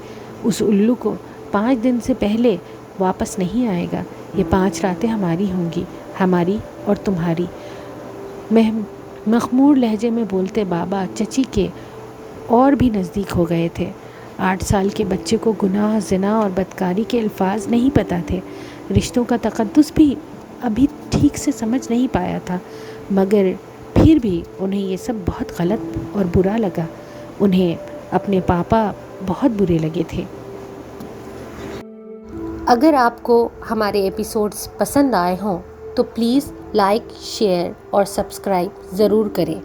اس الو کو 5 دن سے پہلے واپس نہیں آئے گا۔ یہ 5 راتیں ہماری ہوں گی، ہماری اور تمہاری۔ مخمور لہجے میں بولتے بابا چچی کے اور بھی نزدیک ہو گئے تھے۔ 8 سال کے بچے کو گناہ، زنا اور بدکاری کے الفاظ نہیں پتہ تھے، رشتوں کا تقدس بھی ابھی ٹھیک سے سمجھ نہیں پایا تھا، مگر پھر بھی انہیں یہ سب بہت غلط اور برا لگا۔ انہیں اپنے پاپا بہت برے لگے تھے۔ اگر آپ کو ہمارے ایپیسوڈز پسند آئے ہوں تو پلیز لائک، شیئر اور سبسکرائب ضرور کریں۔